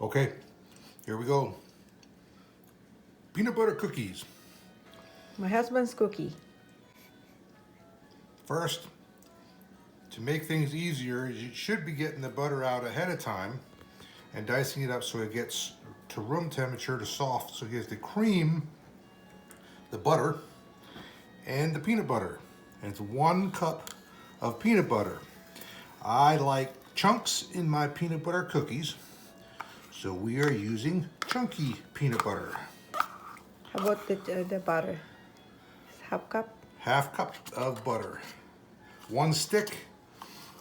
Okay, here we go. Peanut butter cookies. My husband's cookie. First, to make things easier, you should be getting the butter out ahead of time and dicing it up so it gets to room temperature to soft, so it gets the cream, the butter, and the peanut butter. And it's 1 cup of peanut butter. I like chunks in my peanut butter cookies, so we are using chunky peanut butter. How about the butter? Half cup? Half cup of butter. 1 stick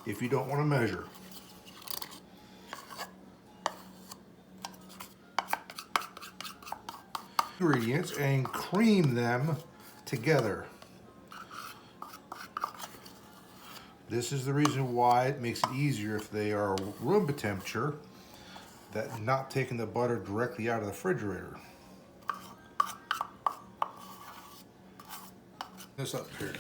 if you don't want to measure. Ingredients and cream them together. This is the reason why it makes it easier if they are room temperature, that not taking the butter directly out of the refrigerator. This up here now.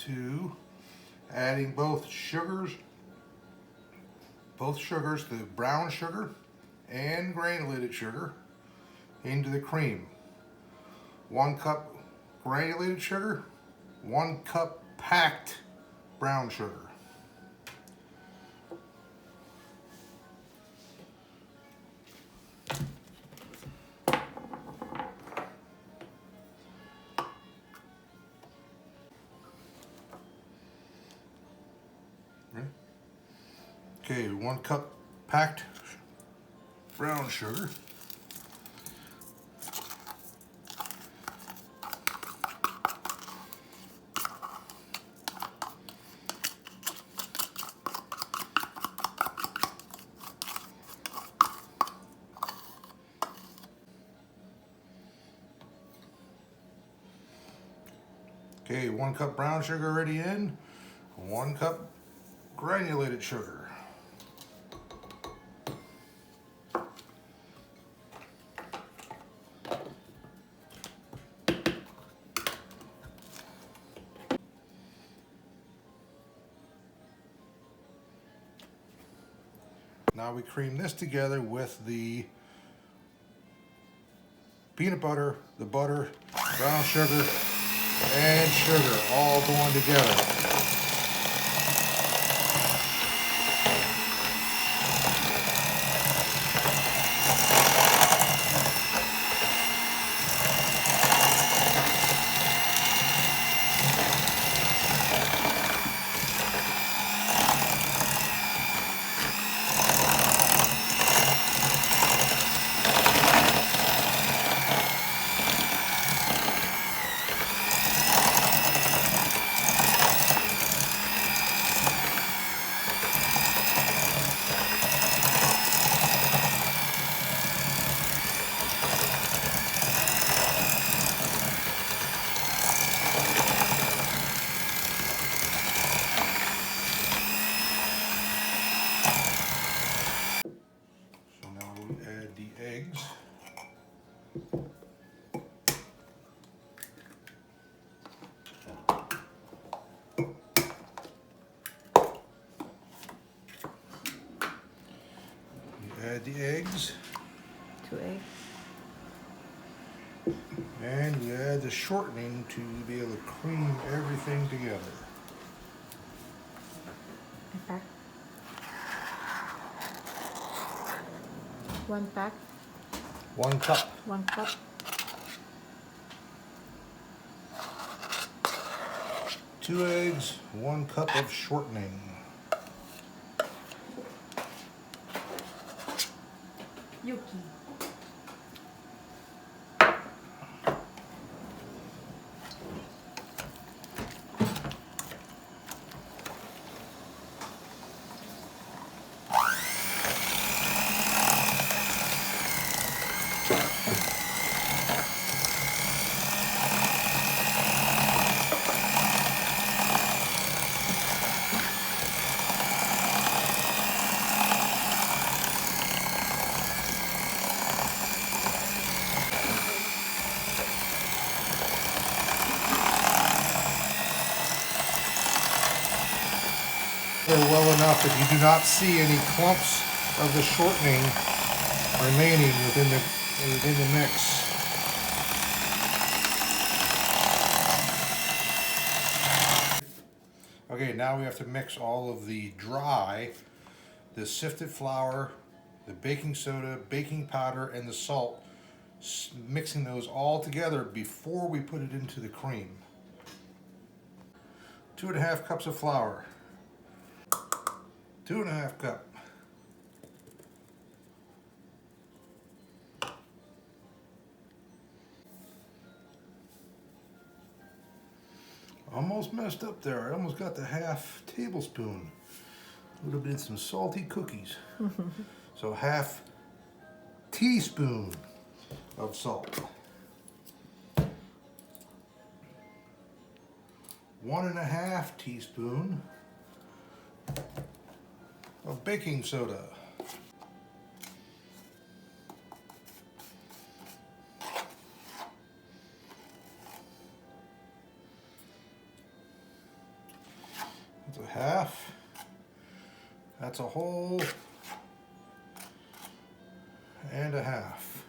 To adding both sugars, the brown sugar and granulated sugar, into the cream. 1 cup granulated sugar, 1 cup packed brown sugar. Okay, 1 cup packed brown sugar. Okay, 1 cup brown sugar already in, 1 cup granulated sugar. Now we cream this together with the peanut butter, the butter, brown sugar, and sugar all going together. Add the eggs. Add the eggs. 2 eggs. And we add the shortening to be able to cream everything together. A pack. 1 pack. 1 cup. 1 cup. 2 eggs, 1 cup of shortening. Yuki. well enough that you do not see any clumps of the shortening remaining within the mix. Okay, now we have to mix all of the the sifted flour, the baking soda, baking powder, and the salt, mixing those all together before we put it into the cream. 2.5 cups of flour, 2.5 cups. Almost messed up there. I almost got the 1/2 tablespoon. Would have been some salty cookies. So 1/2 teaspoon of salt. 1.5 teaspoon of baking soda. That's a 1/2. That's a whole and a 1/2.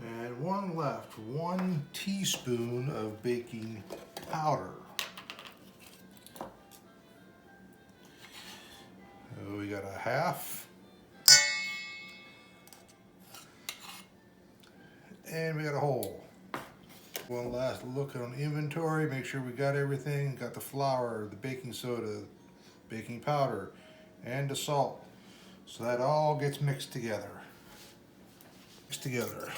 And one left, 1 teaspoon of baking powder. So we got a 1/2. And we got a whole. One last look on inventory, make sure we got everything. Got the flour, the baking soda, baking powder, and the salt. So that all gets mixed together. Mixed together.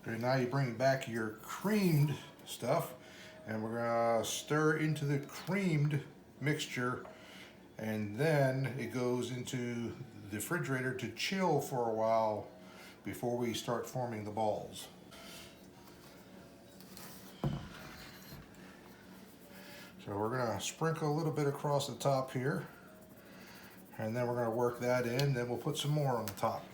Okay, now you bring back your creamed stuff, and we're gonna stir into the creamed mixture, and then it goes into the refrigerator to chill for a while before we start forming the balls. So we're gonna sprinkle a little bit across the top here, and then we're gonna work that in, then we'll put some more on the top.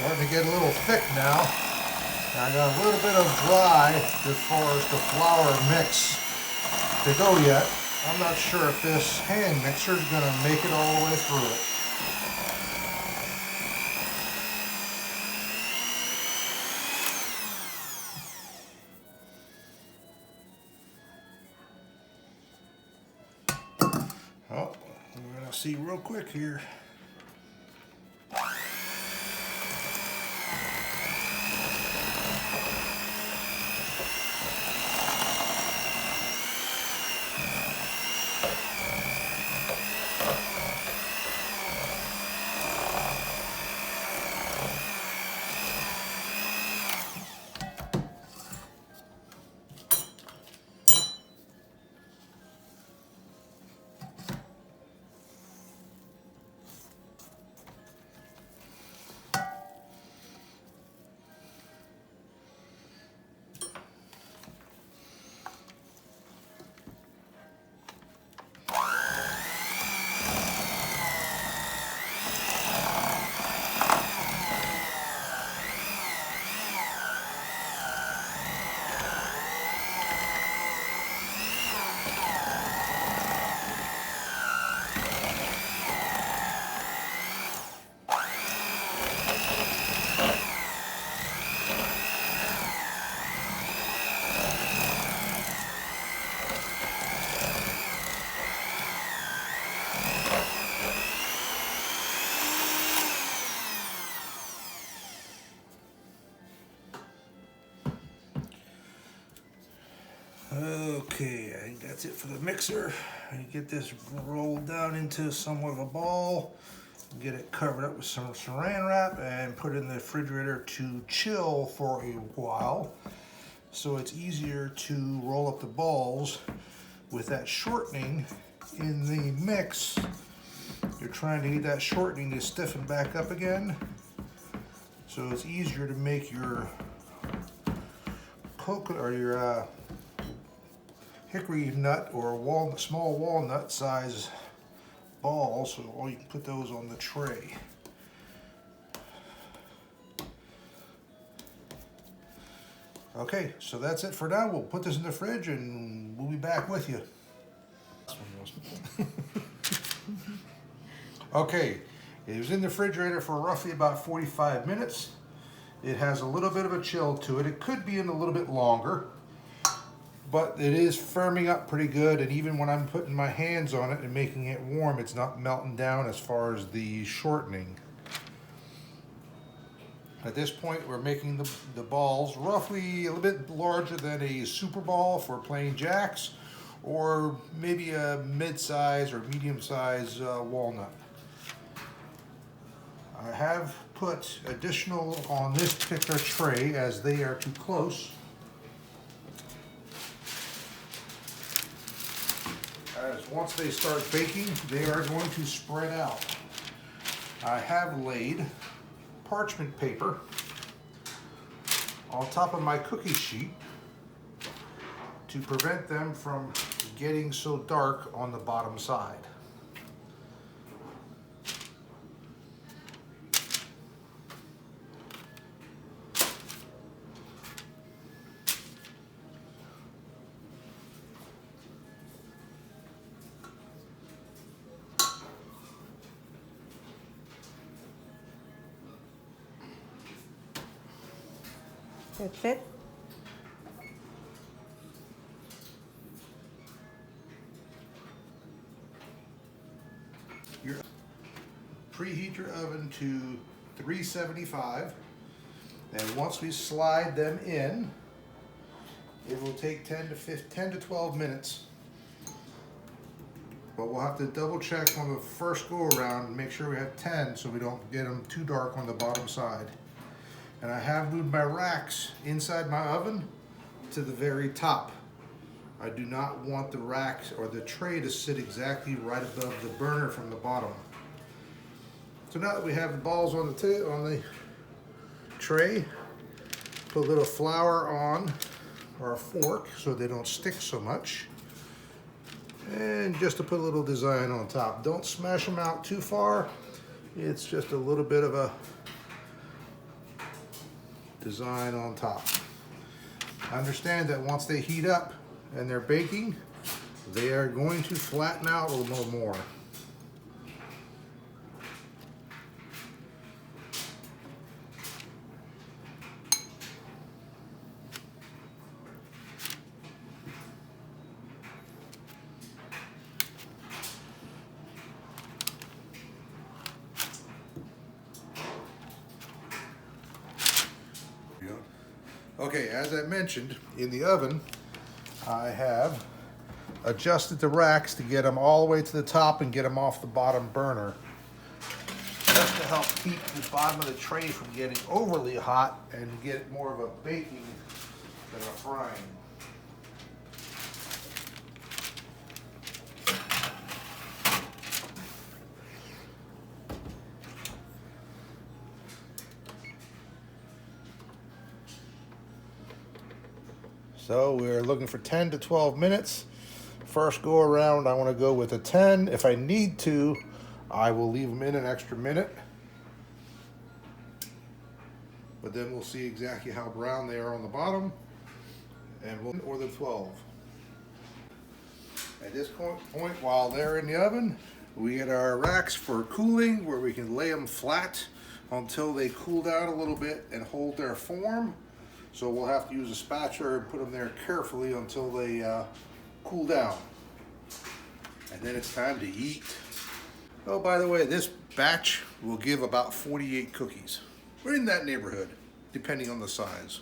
Starting to get a little thick now. I got a little bit of dry as far as the flour mix to go yet. I'm not sure if this hand mixer is going to make it all the way through it. see real quick here. Okay, I think that's it for the mixer. I get this rolled down into somewhat of a ball, get it covered up with some saran wrap, and put it in the refrigerator to chill for a while, so it's easier to roll up the balls with that shortening in the mix. You're trying to get that shortening to stiffen back up again, so it's easier to make your coconut or your hickory nut or small walnut size balls, so you can put those on the tray. Okay, so that's it for now. We'll put this in the fridge and we'll be back with you. Okay, it was in the refrigerator for roughly about 45 minutes. It has a little bit of a chill to it. It could be in a little bit longer, but it is firming up pretty good, and even when I'm putting my hands on it and making it warm, it's not melting down as far as the shortening. At this point, we're making the balls roughly a little bit larger than a super ball for playing jacks, or maybe a mid-size or medium-size walnut. I have put additional on this particular tray as they are too close. As once they start baking, they are going to spread out. I have laid parchment paper on top of my cookie sheet to prevent them from getting so dark on the bottom side. That's it. Your preheat your oven to 375, and once we slide them in, it will take 10 to 12 minutes. But we'll have to double check on the first go around and make sure we have 10 so we don't get them too dark on the bottom side. And I have moved my racks inside my oven to the very top. I do not want the racks or the tray to sit exactly right above the burner from the bottom. So now that we have the balls on the tray, put a little flour on our fork so they don't stick so much. And just to put a little design on top. Don't smash them out too far. It's just a little bit of a design on top. Understand that once they heat up and they're baking, they are going to flatten out a little more. Okay, as I mentioned, in the oven, I have adjusted the racks to get them all the way to the top and get them off the bottom burner. Just to help keep the bottom of the tray from getting overly hot and get more of a baking than a frying. So we're looking for 10 to 12 minutes. First go around, I want to go with a 10. If I need to, I will leave them in an extra minute. But then we'll see exactly how brown they are on the bottom, and we'll or the 12. At this point, while they're in the oven, we get our racks for cooling, where we can lay them flat until they cool down a little bit and hold their form. So we'll have to use a spatula and put them there carefully until they cool down. And then it's time to eat. Oh, by the way, this batch will give about 48 cookies. We're in that neighborhood, depending on the size.